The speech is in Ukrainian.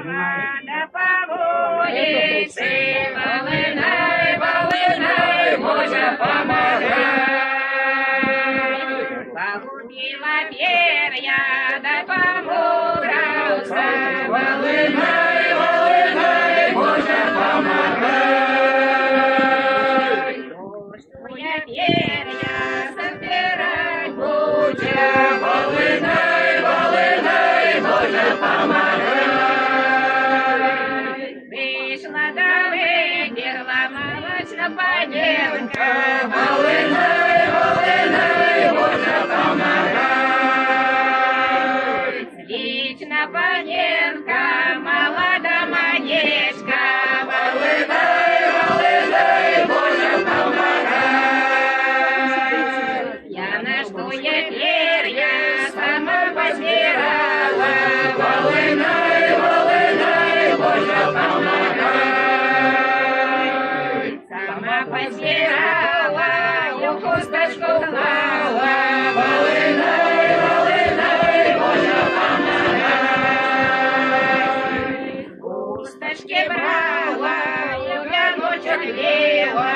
да по вулиці, волинай, волинай, Боже, помагай. Погубила перья, да помудрился, волинай, волинай, Боже, помагай. Пустуя перья собирать будем, волинай, волинай, Боже, помагай. Вышла да выдерла молочная паненка, волинай, волинай, Боже, помагай. Лично паненка, молода манечка, волинай, волинай, Боже, помагай. Я на штуе перья сама постирала, волинай, волинай, Боже, помагай. Сама постирала, и в хусточку клала, волинай, волинай, Боже, помагай. Хусточки брала, и в вяночек лила,